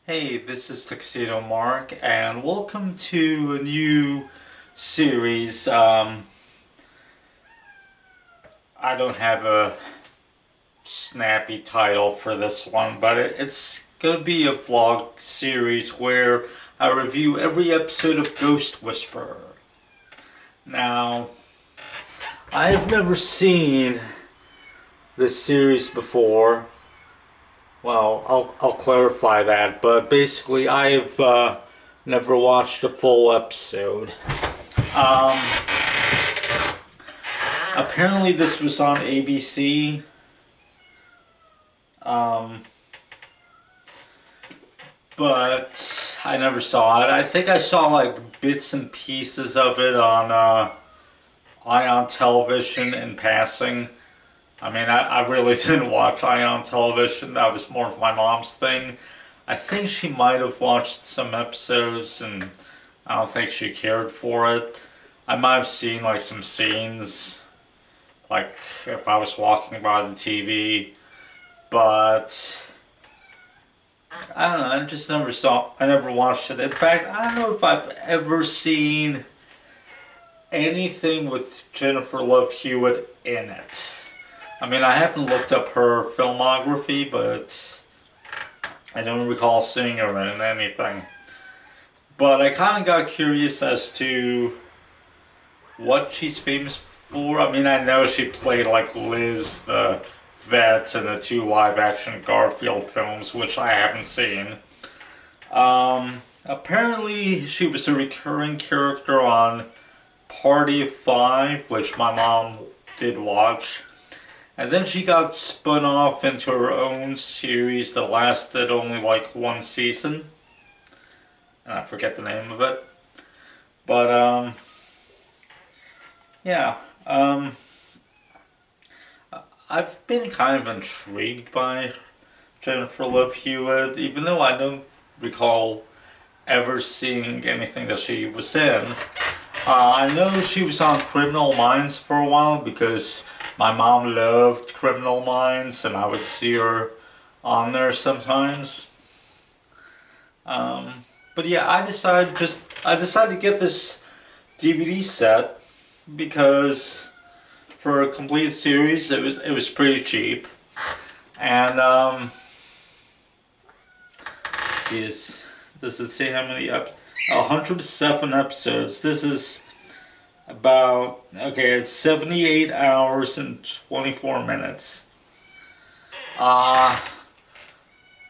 Hey, this is Tuxedo Mark, and welcome to a new series. I don't have a snappy title for this one, but it's gonna be a vlog series where I review every episode of Ghost Whisperer. Now, I've never seen this series before. Well, I'll clarify that, but basically I've never watched a full episode. Um, Apparently this was on ABC, but I never saw it. I think I saw like bits and pieces of it on Ion Television in passing. I mean, I really didn't watch Ion Television. That was more of my mom's thing. I think she might have watched some episodes, and I don't think she cared for it. I might have seen like some scenes, like if I was walking by the TV, but I don't know. I never watched it. In fact, I don't know if I've ever seen anything with Jennifer Love Hewitt in it. I mean, I haven't looked up her filmography, but I don't recall seeing her in anything. But I kind of got curious as to what she's famous for. I mean, I know she played like Liz the vet in the 2 live-action Garfield films, which I haven't seen. Apparently, she was a recurring character on Party of 5, which my mom did watch. And then she got spun off into her own series that lasted only like 1 season. And I forget the name of it. But, yeah. I've been kind of intrigued by Jennifer Love Hewitt, even though I don't recall ever seeing anything that she was in. I know she was on Criminal Minds for a while because my mom loved Criminal Minds, and I would see her on there sometimes. But yeah, I decided to get this DVD set because for a complete series, it was pretty cheap. And let's see, does it say how many 107 episodes. This is about, okay, it's 78 hours and 24 minutes.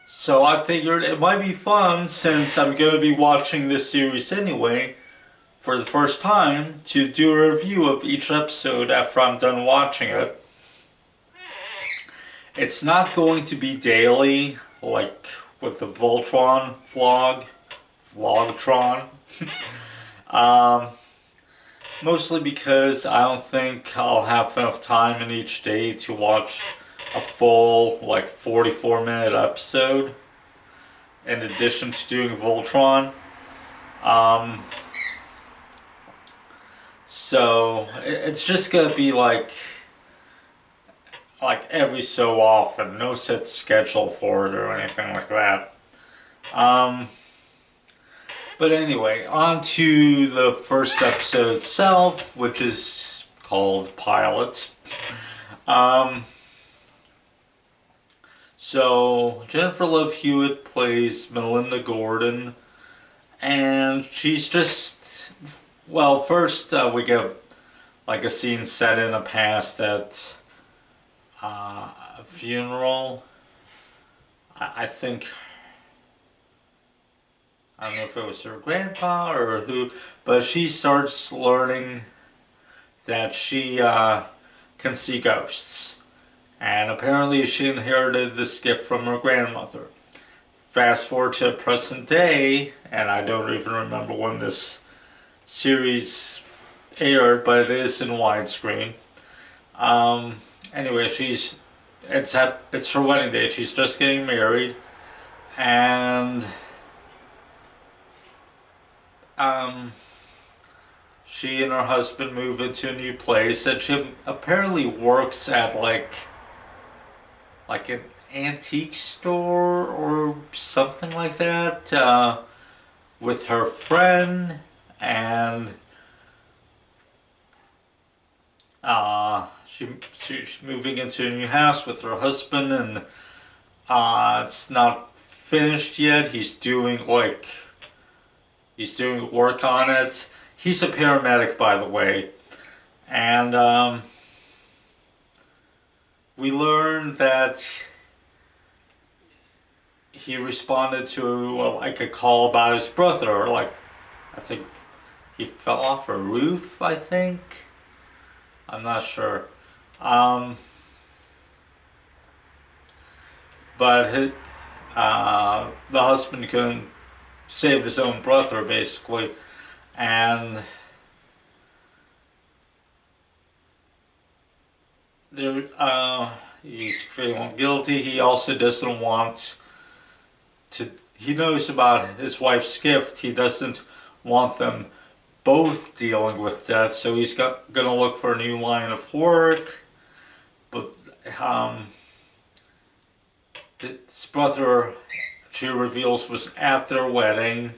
So I figured it might be fun, since I'm going to be watching this series anyway, for the first time, to do a review of each episode after I'm done watching it. It's not going to be daily, like with the Voltron Vlogtron. Mostly because I don't think I'll have enough time in each day to watch a full, like, 44-minute episode in addition to doing Voltron. So it's just gonna be like every so often, no set schedule for it or anything like that. But anyway, on to the first episode itself, which is called Pilot. So Jennifer Love Hewitt plays Melinda Gordon, and she's just, well, first we get like a scene set in the past at a funeral. I think, I don't know if it was her grandpa or who, but she starts learning that she can see ghosts. And apparently she inherited this gift from her grandmother. Fast forward to present day, and I don't even remember when this series aired, but it is in widescreen. Anyway, it's her wedding day. She's just getting married, and she and her husband move into a new place, and she apparently works at like antique store or something like that with her friend, and she's moving into a new house with her husband, and it's not finished yet. He's doing work on it. He's a paramedic, by the way, and we learned that he responded to like a call about his brother, or like I think he fell off a roof. I think I'm not sure, but the husband couldn't save his own brother basically, and there he's feeling guilty. He also doesn't want to. He knows about his wife's gift. He doesn't want them both dealing with death, so he's gonna look for a new line of work. But his brother, she reveals, was at their wedding.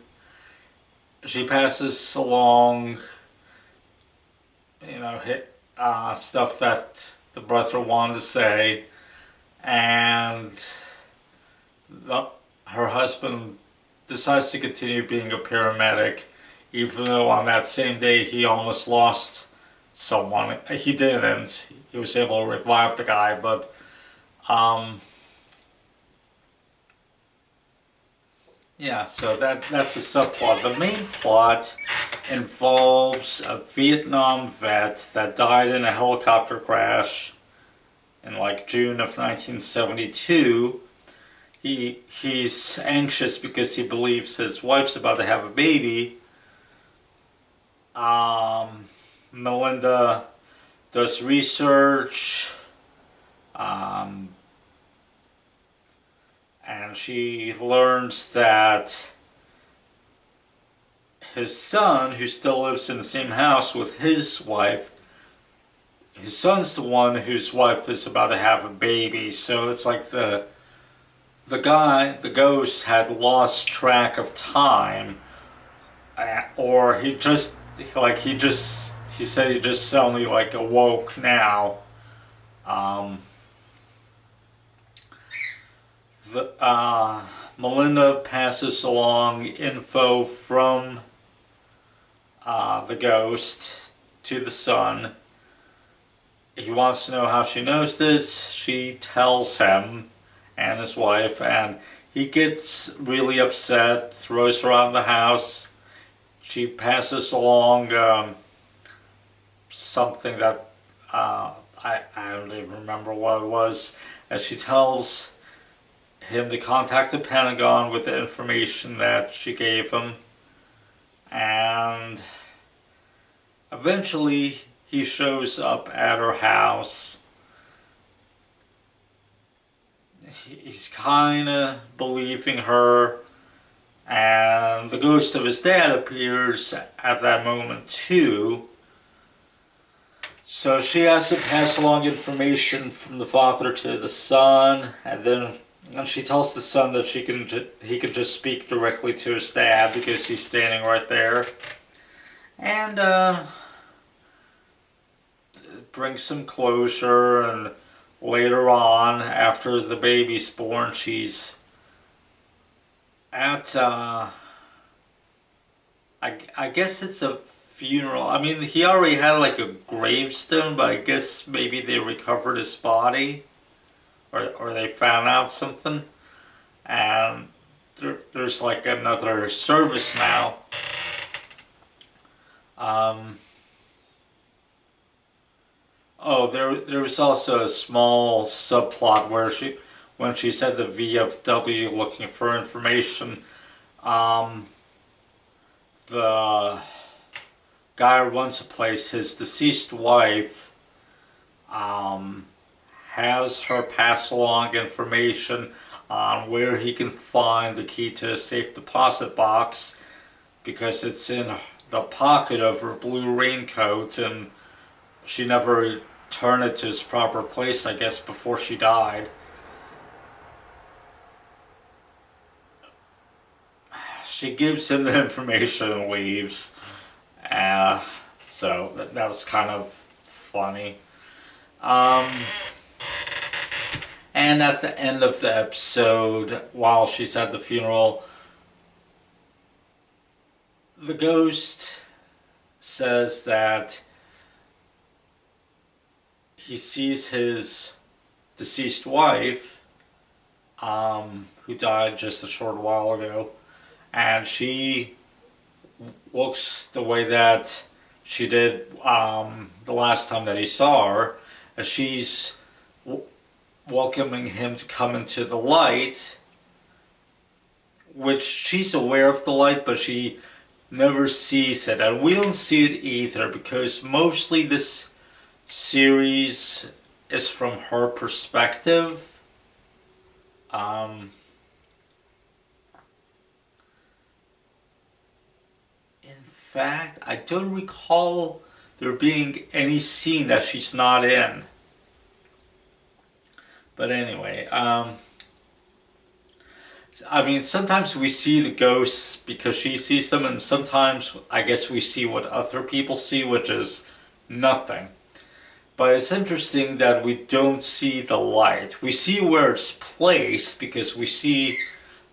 She passes along, stuff that the brother wanted to say, and her husband decides to continue being a paramedic, even though on that same day he almost lost someone. He didn't. He was able to revive the guy, but yeah, so that's the subplot. The main plot involves a Vietnam vet that died in a helicopter crash in like June of 1972. He's anxious because he believes his wife's about to have a baby. Melinda does research, and she learns that his son, who still lives in the same house with his wife, his son's the one whose wife is about to have a baby. So it's like the ghost had lost track of time, or he said he just suddenly like awoke now. Melinda passes along info from the ghost to the son. He wants to know how she knows this. She tells him and his wife, and he gets really upset, throws her out of the house. She passes along something that I don't even remember what it was, as she tells him to contact the Pentagon with the information that she gave him, and eventually he shows up at her house. He's kinda believing her, and the ghost of his dad appears at that moment too. So she has to pass along information from the father to the son, and she tells the son that he can just speak directly to his dad because he's standing right there, and it brings some closure. And later on, after the baby's born, she's at I guess it's a funeral. I mean, he already had like a gravestone, but I guess maybe they recovered his body, or they found out something, and there's like another service now. Oh, there was also a small subplot where when she said the VFW looking for information, the guy who runs the place, his deceased wife, has her pass along information on where he can find the key to a safe deposit box, because it's in the pocket of her blue raincoat, and she never returned it to its proper place, I guess, before she died. she gives him the information and leaves. So that was kind of funny. And at the end of the episode, while she's at the funeral, the ghost says that he sees his deceased wife, who died just a short while ago, and she looks the way that she did the last time that he saw her, and she's welcoming him to come into the light, which she's aware of the light, but she never sees it, and we don't see it either, because mostly this series is from her perspective. In fact, I don't recall there being any scene that she's not in. But anyway, I mean, sometimes we see the ghosts because she sees them, and sometimes I guess we see what other people see, which is nothing. But it's interesting that we don't see the light. We see where it's placed because we see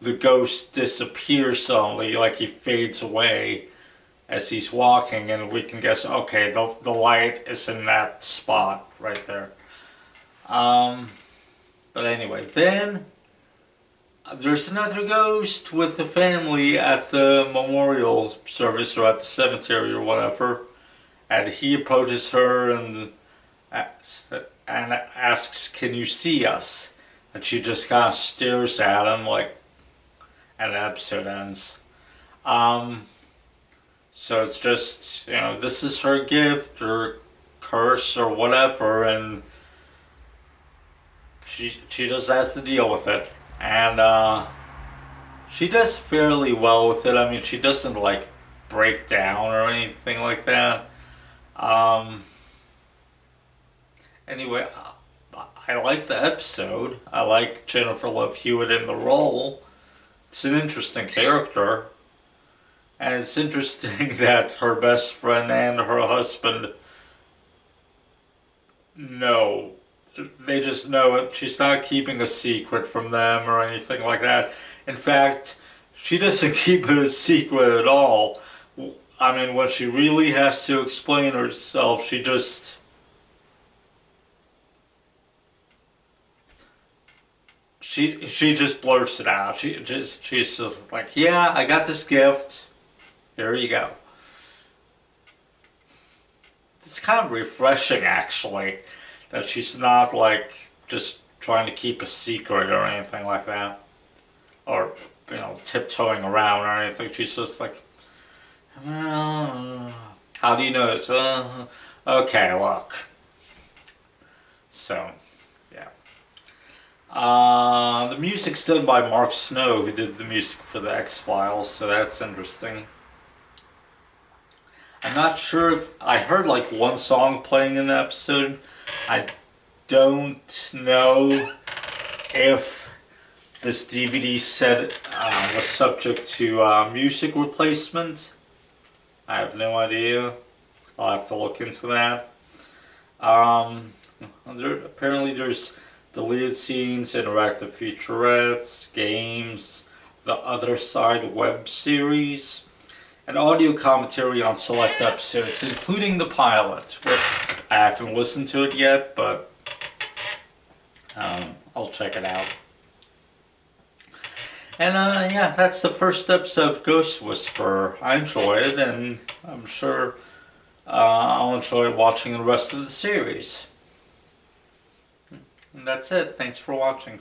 the ghost disappear suddenly, like he fades away as he's walking, and we can guess, okay, the light is in that spot right there. But anyway, then there's another ghost with the family at the memorial service or at the cemetery or whatever, and he approaches her and asks, "Can you see us?" And she just kind of stares at him like, and the episode ends. So it's just, you know, this is her gift or curse or whatever, and she just has to deal with it. And she does fairly well with it. I mean, she doesn't like break down or anything like that. Anyway, I like the episode. I like Jennifer Love Hewitt in the role. It's an interesting character. And it's interesting that her best friend and her husband know. They just know it. She's not keeping a secret from them or anything like that. In fact, she doesn't keep it a secret at all. I mean, when she really has to explain herself, she just blurts it out. She's just like, yeah, I got this gift. Here you go. It's kind of refreshing, actually, that she's not like just trying to keep a secret or anything like that, or you know, tiptoeing around or anything. She's just like, well, how do you know this? Okay, look. So, yeah. The music's done by Mark Snow, who did the music for the X-Files, so that's interesting. I'm not sure if I heard like one song playing in the episode. I don't know if this DVD set was subject to music replacement. I have no idea. I'll have to look into that. Apparently there's deleted scenes, interactive featurettes, games, the Other Side web series, and audio commentary on select episodes, including the pilot, which I haven't listened to it yet, but I'll check it out. And yeah, that's the first episode of Ghost Whisperer. I enjoyed it, and I'm sure I'll enjoy watching the rest of the series. And that's it. Thanks for watching.